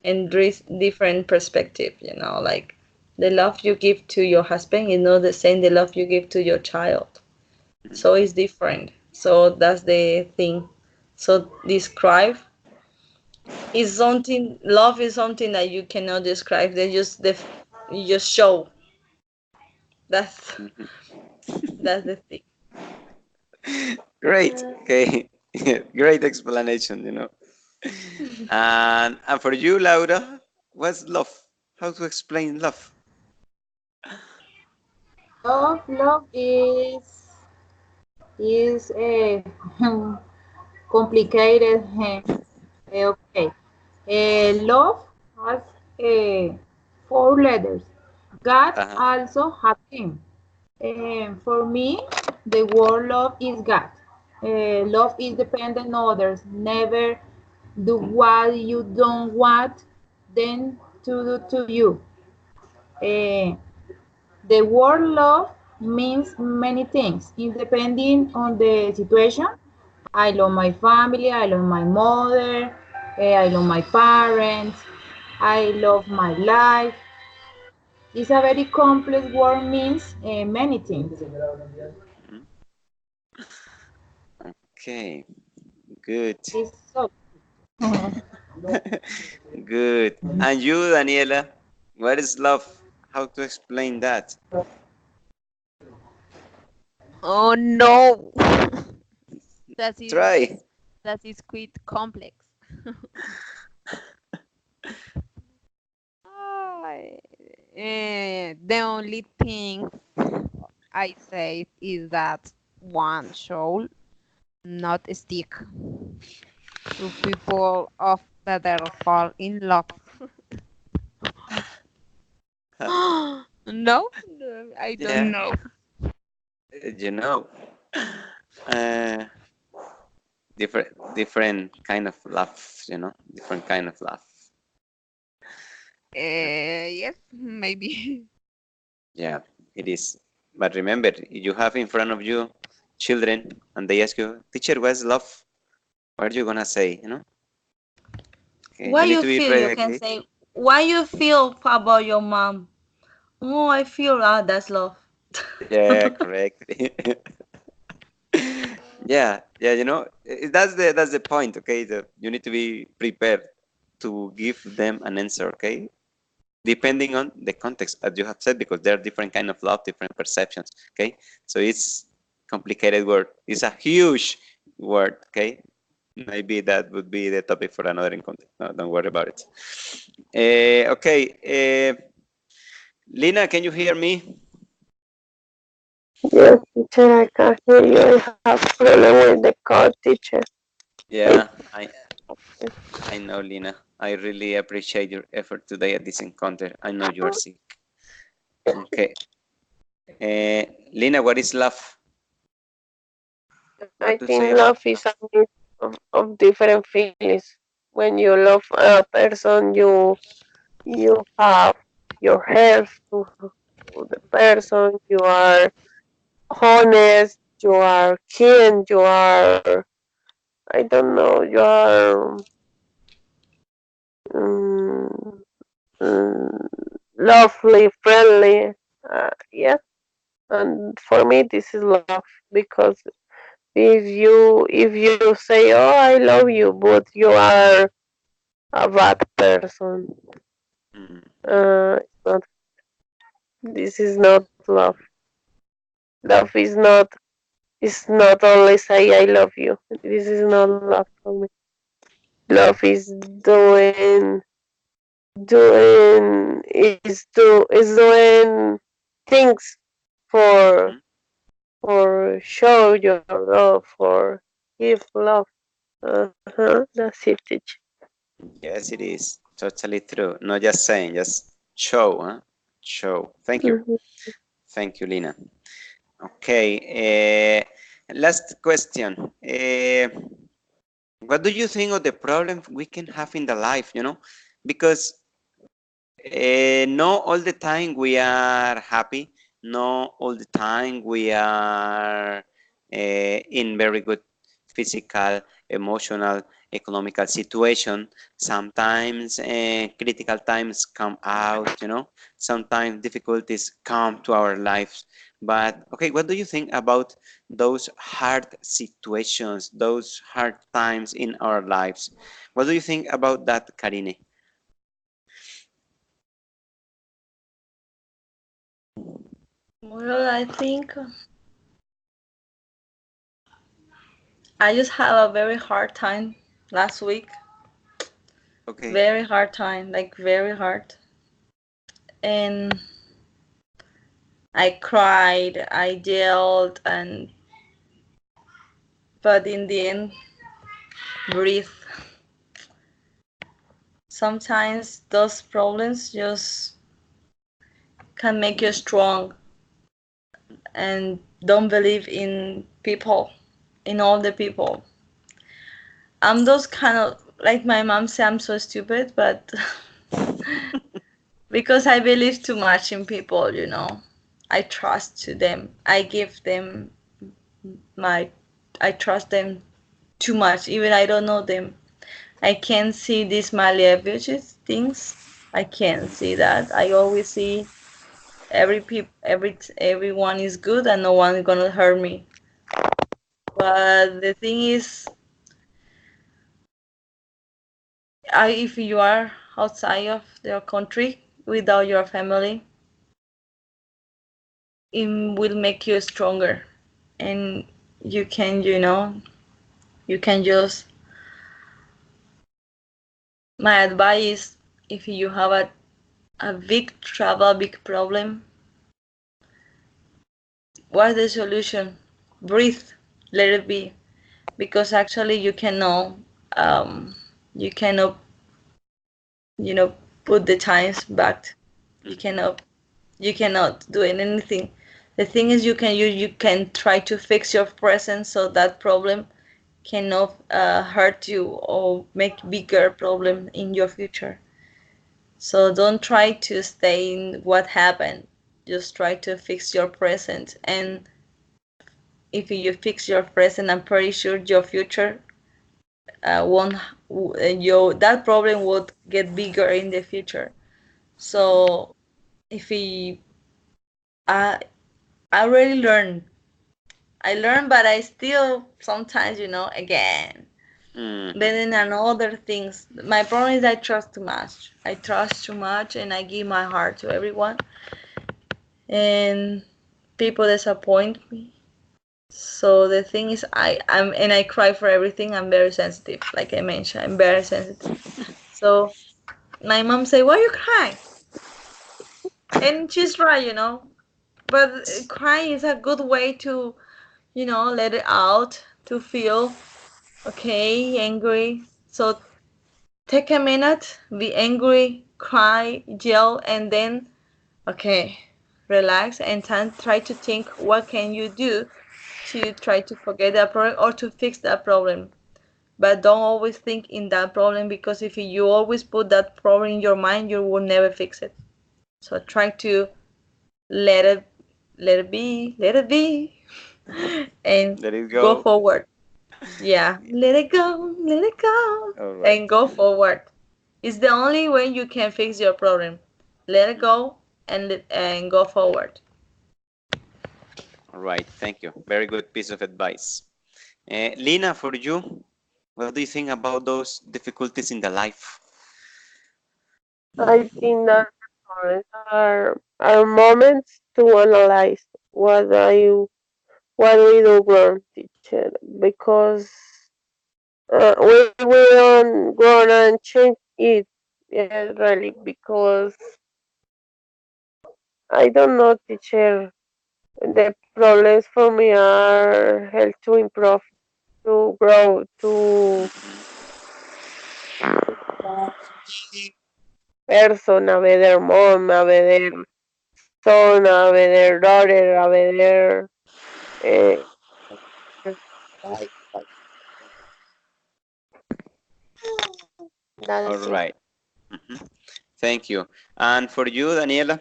and different perspective. Like the love you give to your husband is not the same the love you give to your child. So Mhm. it's different. So that's the thing. So describe is something. Love is something that you cannot describe. They just you just show. That's Mhm. that's the thing. Great. Okay. Great explanation. And for you, Laura, what's love? How to explain love? Love is complicated. Okay. Love has four letters. God Uh-huh. also has them. For me, the word love is God. Love is dependent on others. Never do what you don't want them to do to you. Uh, the word love means many things, depending on the situation. I love my family, I love my mother, I love my parents, I love my life. It's a very complex word, means many things. Mhm. Okay. Good. It's so. Good. And you, Daniela, what is love? How to explain that? Oh no, that is Try. that is quite complex. Ah, the only thing I say is that one should not stick to people of better fall in love. No, I don't Yeah. know. You know, uh, different kind of laugh. Different kind of laugh. Yes, maybe. Yeah, it is. But remember, you have in front of you children and they ask you, teacher, what's love? What are you gonna say? Okay, What you need you to be feel, you ready, can okay? say. What you feel about your mom? Oh, I feel that's love. Yeah, correct. Yeah, yeah, that's the point, okay? That you need to be prepared to give them an answer, okay? Depending on the context, as you have said, because there are different kind of love, different perceptions, okay? So it's complicated word. It's a huge word, okay? Maybe that would be the topic for another encounter. No, don't worry about it. Okay, Lina, can you hear me? Yes, teacher, I can hear you. I have problem with the call, teacher. Yeah, I know, Lina. I really appreciate your effort today at this encounter. I know you are sick. Okay. Lina, what is love? I What to say think about love is a mix of different feelings. When you love a person, you have your help to the person. You are honest. You are keen. You are, I don't know. You are um, um, lovely, friendly. Yeah, and for me, this is love because if you say, "Oh, I love you," but you are a bad person, mm, it's not. This is not love. Love is not only say I love you. This is not love for me. Love is doing things for mhm. for show your love, for give love. That's it, teacher. Yes, it is totally true. Not just saying, just show, huh? Show. Thank you. Mhm. Thank you, Lina. Okay. Last question. What do you think of the problems we can have in the life? Because not all the time we are happy. Not all the time we are in very good physical, emotional, economical situation. Sometimes critical times come out. Sometimes difficulties come to our lives. But okay, what do you think about those hard situations, those hard times in our lives? What do you think about that, Karine? Well, I think I just had a very hard time last week. Okay. Very hard time, like very hard. And I cried, I yelled, and but in the end, breathe. Sometimes those problems just can make you strong and don't believe in people, in all the people. I'm those kind of like my mom say I'm so stupid, but because I believe too much in people, I trust to them. I give them my I trust them too much, even I don't know them. I can't see these malleable things. I can't see that. I always see everyone is good and no one gonna hurt me. But the thing is, if you are outside of your country without your family, it will make you stronger, and you can, you can just. My advice, if you have a big trouble, big problem, what's the solution? Breathe, let it be, because actually um, you cannot, you know, put the times back. You Mhm. cannot, you cannot do anything. The thing is, you can try to fix your present so that problem cannot hurt you or make bigger problem in your future. So don't try to stay in what happened. Just try to fix your present. And if you fix your present, I'm pretty sure your future won't. That problem would get bigger in the future. So if we, I I already learned. I learn, but I still sometimes, again. Mm. Then in another things, my problem is I trust too much. I trust too much, and I give my heart to everyone, and people disappoint me. So the thing is, I cry for everything. I'm very sensitive, like I mentioned. I'm very sensitive. So my mom say, "Why you cry?" And she's right. But crying is a good way to, let it out, to feel okay, angry. So take a minute, be angry, cry, yell, and then, okay, relax and try to think what can you do to try to forget that problem or to fix that problem. But don't always think in that problem, because if you always put that problem in your mind, you will never fix it. So try to let it let it be, and Let it go go. forward. Yeah, let it go, All right. and go forward. It's the only way you can fix your problem. Let it go and go forward. All right. Thank you. Very good piece of advice. Lina, for you, what do you think about those difficulties in the life? I think that moments are moments to analyze what we do wrong, teacher, because we will gonna change it. Yeah, really, because I don't know, teacher. The problems for me are help to improve, to grow, to person, a better mom, a better son, a better daughter, a better uh, like, All that's it. right. Mhm. Thank you. And for you, Daniela?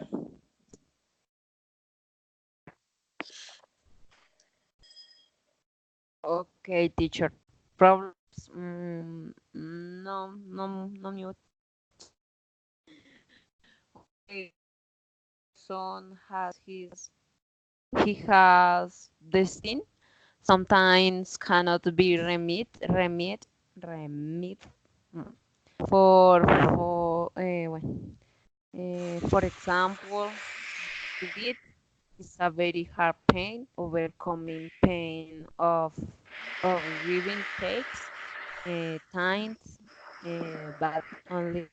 Okay, teacher. Problems? No, no new. Okay, son he has this thing. Sometimes cannot be remit. mm, for example, it is a very hard pain, overcoming pain of giving takes times, but only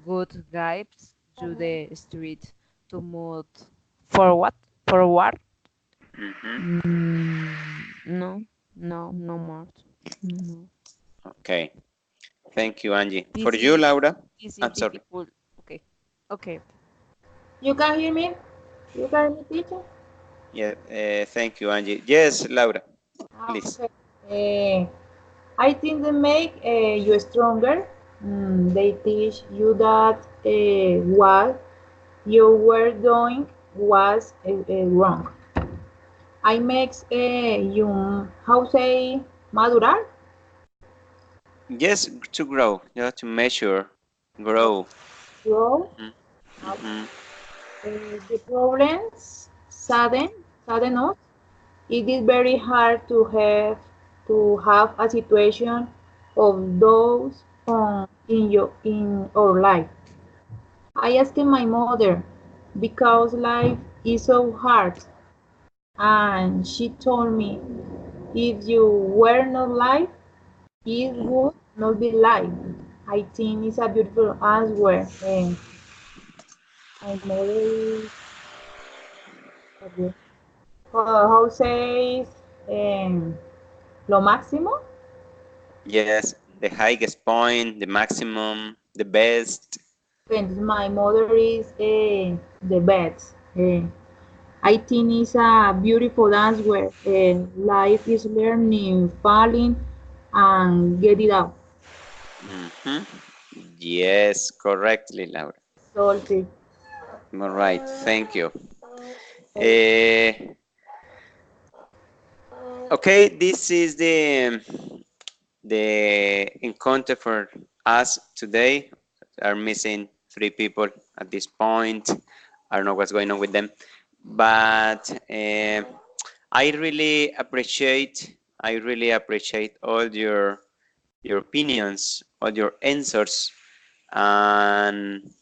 good guides to the street to move forward. Forward. Mhm. No, no more. No. Okay. Thank you, Angie. For This you, is Laura? this is I'm sorry. difficult. Okay. Okay. You can hear me? You can hear me, teacher? Yeah. Thank you, Angie. Yes, Laura, please. Okay. I think they make you stronger. They teach you that what you were doing was wrong. I makes you how say madurar. Yes, to grow. Yeah, to measure, grow. Grow. Mhm. Mhm. The problems sadden us. It is very hard to have a situation of those in our life. I asked my mother because life is so hard, and she told me if you were not life, it would not be life. I think it's a beautiful answer. And my mother is how says lo máximo. Yes, the highest point, the maximum, the best. And my mother is the best. I think it's a beautiful dance where life is learning, falling, and get it out. Mhm. Yes, correctly, Laura. Salty. All right, thank you. Eh, okay, this is the encounter for us today. Are missing 3 people at this point. I don't know what's going on with them, but I really appreciate all your opinions, all your answers, and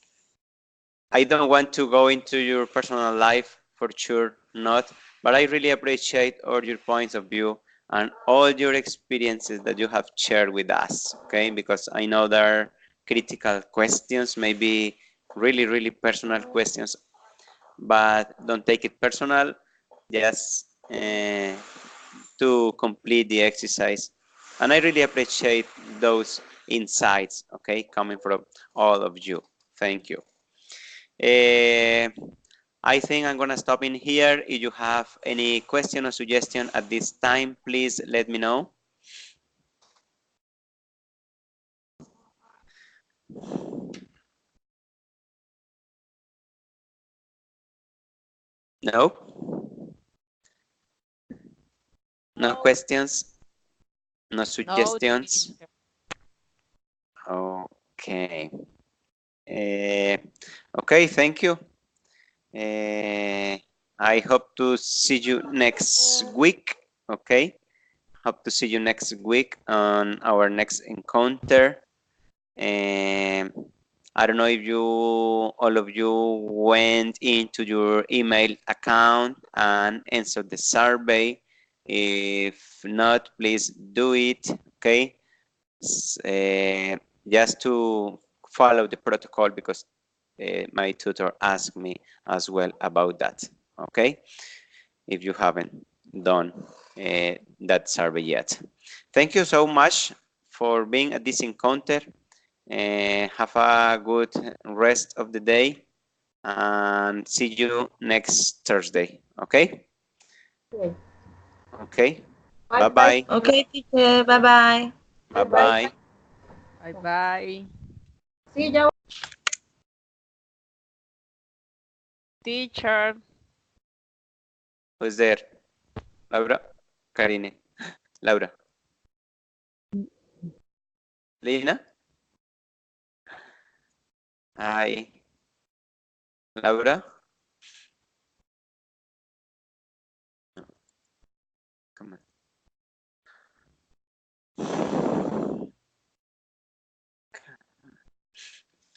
I don't want to go into your personal life, for sure not, but I really appreciate all your points of view and all your experiences that you have shared with us, okay? Because I know there are critical questions, maybe really, really personal questions, but don't take it personal, just to complete the exercise. And I really appreciate those insights, okay, coming from all of you. Thank you. I think I'm gonna stop in here. If you have any question or suggestion at this time, please let me know. No? No questions? No No, suggestions? teacher. Okay. Okay, thank you. I hope to see you next week. Okay. Hope to see you next week on our next encounter. I don't know if all of you went into your email account and answered the survey. If not, please do it. Okay. Just to follow the protocol, because my tutor asked me as well about that. Okay, if you haven't done that survey yet. Thank you so much for being at this encounter. Have a good rest of the day and see you next Thursday. Okay? Okay. Okay. Bye bye. Bye-bye. Okay, teacher. Bye-bye. Bye bye. Bye-bye. Bye bye. Sí, ya. Teacher. Who's there? Laura? Karine? Laura? Lina? Hi. Laura? Come on.